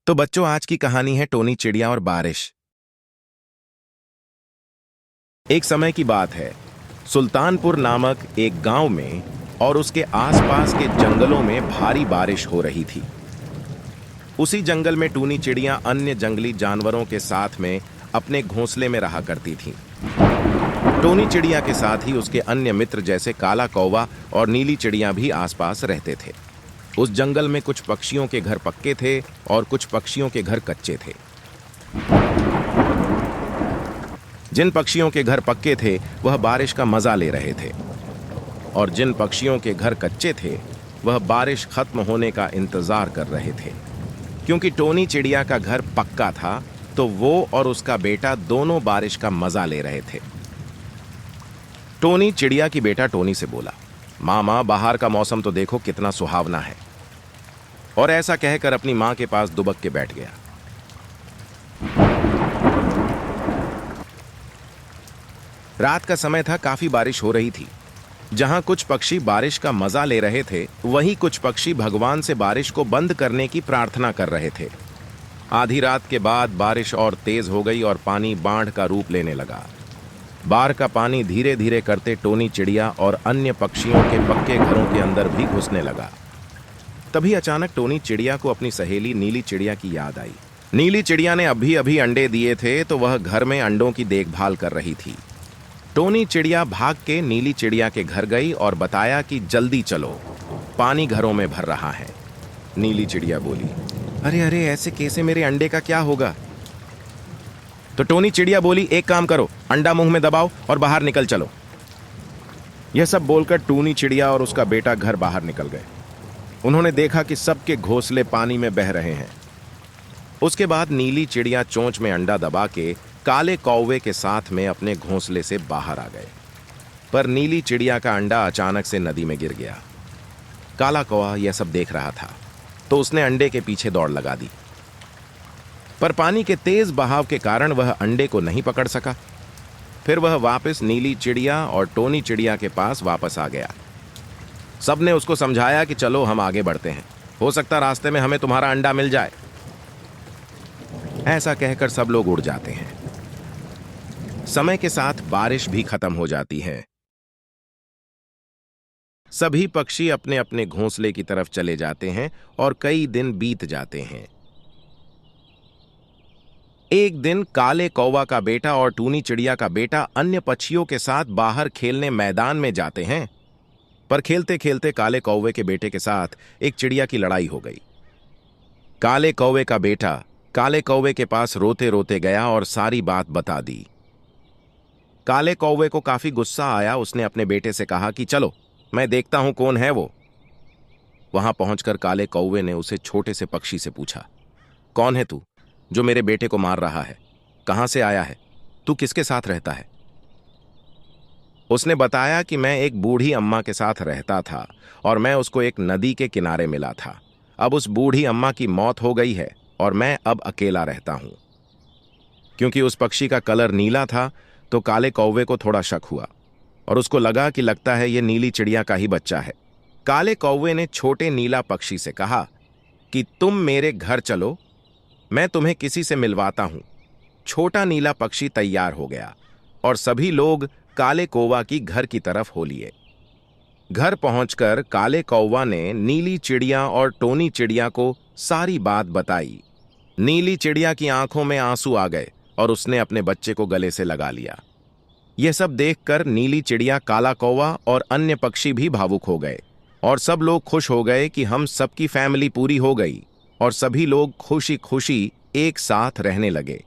तो बच्चों, आज की कहानी है टोनी चिड़िया और बारिश। एक समय की बात है। सुल्तानपुर नामक एक गांव में और उसके आसपास के जंगलों में भारी बारिश हो रही थी। उसी जंगल में टूनी चिड़िया अन्य जंगली जानवरों के साथ में अपने घोंसले में रहा करती थीं। टोनी चिड़िया के साथ ही उसके अन्य मित्र जैसे काला कौवा और नीली चिड़िया भी आसपास रहते थे। उस जंगल में कुछ पक्षियों के घर पक्के थे और कुछ पक्षियों के घर कच्चे थे। जिन पक्षियों के घर पक्के थे वह बारिश का मजा ले रहे थे और जिन पक्षियों के घर कच्चे थे वह बारिश खत्म होने का इंतजार कर रहे थे। क्योंकि टोनी चिड़िया का घर पक्का था तो वो और उसका बेटा दोनों बारिश का मजा ले रहे थे। टोनी चिड़िया की बेटा टोनी से बोला, मामा, बाहर का मौसम तो देखो कितना सुहावना है। और ऐसा कहकर अपनी मां के पास दुबक के बैठ गया। रात का समय था, काफी बारिश हो रही थी। जहां कुछ पक्षी बारिश का मजा ले रहे थे वहीं कुछ पक्षी भगवान से बारिश को बंद करने की प्रार्थना कर रहे थे। आधी रात के बाद बारिश और तेज हो गई और पानी बाढ़ का रूप लेने लगा। बाढ़ का पानी धीरे धीरे करते टोनी चिड़िया और अन्य पक्षियों के पक्के घरों के अंदर भी घुसने लगा। तभी अचानक टोनी चिड़िया को अपनी सहेली नीली चिड़िया की याद आई। नीली चिड़िया ने अभी अभी अंडे दिए थे तो वह घर में अंडों की देखभाल कर रही थी। टोनी चिड़िया भाग के नीली चिड़िया के घर गई और बताया कि जल्दी चलो, पानी घरों में भर रहा है। नीली चिड़िया बोली, अरे अरे, ऐसे कैसे, मेरे अंडे का क्या होगा? तो टोनी चिड़िया बोली, एक काम करो, अंडा मुंह में दबाओ और बाहर निकल चलो। यह सब बोलकर टोनी चिड़िया और उसका बेटा घर बाहर निकल गए। उन्होंने देखा कि सबके घोंसले पानी में बह रहे हैं। उसके बाद नीली चिड़िया चोंच में अंडा दबा के काले कौवे के साथ में अपने घोंसले से बाहर आ गए। पर नीली चिड़िया का अंडा अचानक से नदी में गिर गया। काला कौवा यह सब देख रहा था तो उसने अंडे के पीछे दौड़ लगा दी। पर पानी के तेज बहाव के कारण वह अंडे को नहीं पकड़ सका। फिर वह वापस नीली चिड़िया और टोनी चिड़िया के पास वापस आ गया। सबने उसको समझाया कि चलो हम आगे बढ़ते हैं, हो सकता रास्ते में हमें तुम्हारा अंडा मिल जाए। ऐसा कहकर सब लोग उड़ जाते हैं। समय के साथ बारिश भी खत्म हो जाती है। सभी पक्षी अपने अपने घोंसले की तरफ चले जाते हैं और कई दिन बीत जाते हैं। एक दिन काले कौवा का बेटा और टूनी चिड़िया का बेटा अन्य पक्षियों के साथ बाहर खेलने मैदान में जाते हैं। पर खेलते खेलते काले कौवे के बेटे के साथ एक चिड़िया की लड़ाई हो गई। काले कौवे का बेटा काले कौवे के पास रोते रोते गया और सारी बात बता दी। काले कौवे को काफी गुस्सा आया। उसने अपने बेटे से कहा कि चलो, मैं देखता हूं कौन है वो। वहां पहुंचकर काले कौवे ने उसे छोटे से पक्षी से पूछा, कौन है तू जो मेरे बेटे को मार रहा है? कहां से आया है? तू किसके साथ रहता है? उसने बताया कि मैं एक बूढ़ी अम्मा के साथ रहता था और मैं उसको एक नदी के किनारे मिला था। अब उस बूढ़ी अम्मा की मौत हो गई है और मैं अब अकेला रहता हूं। क्योंकि उस पक्षी का कलर नीला था तो काले कौवे को थोड़ा शक हुआ और उसको लगा कि लगता है ये नीली चिड़िया का ही बच्चा है। काले कौवे ने छोटे नीला पक्षी से कहा कि तुम मेरे घर चलो, मैं तुम्हें किसी से मिलवाता हूं। छोटा नीला पक्षी तैयार हो गया और सभी लोग काले कौवा की घर की तरफ हो लिए। घर पहुंचकर काले कौवा ने नीली चिड़िया और टोनी चिड़िया को सारी बात बताई। नीली चिड़िया की आंखों में आंसू आ गए और उसने अपने बच्चे को गले से लगा लिया। यह सब देखकर नीली चिड़िया, काला कौवा और अन्य पक्षी भी भावुक हो गए और सब लोग खुश हो गए कि हम सबकी फैमिली पूरी हो गई और सभी लोग खुशी खुशी एक साथ रहने लगे।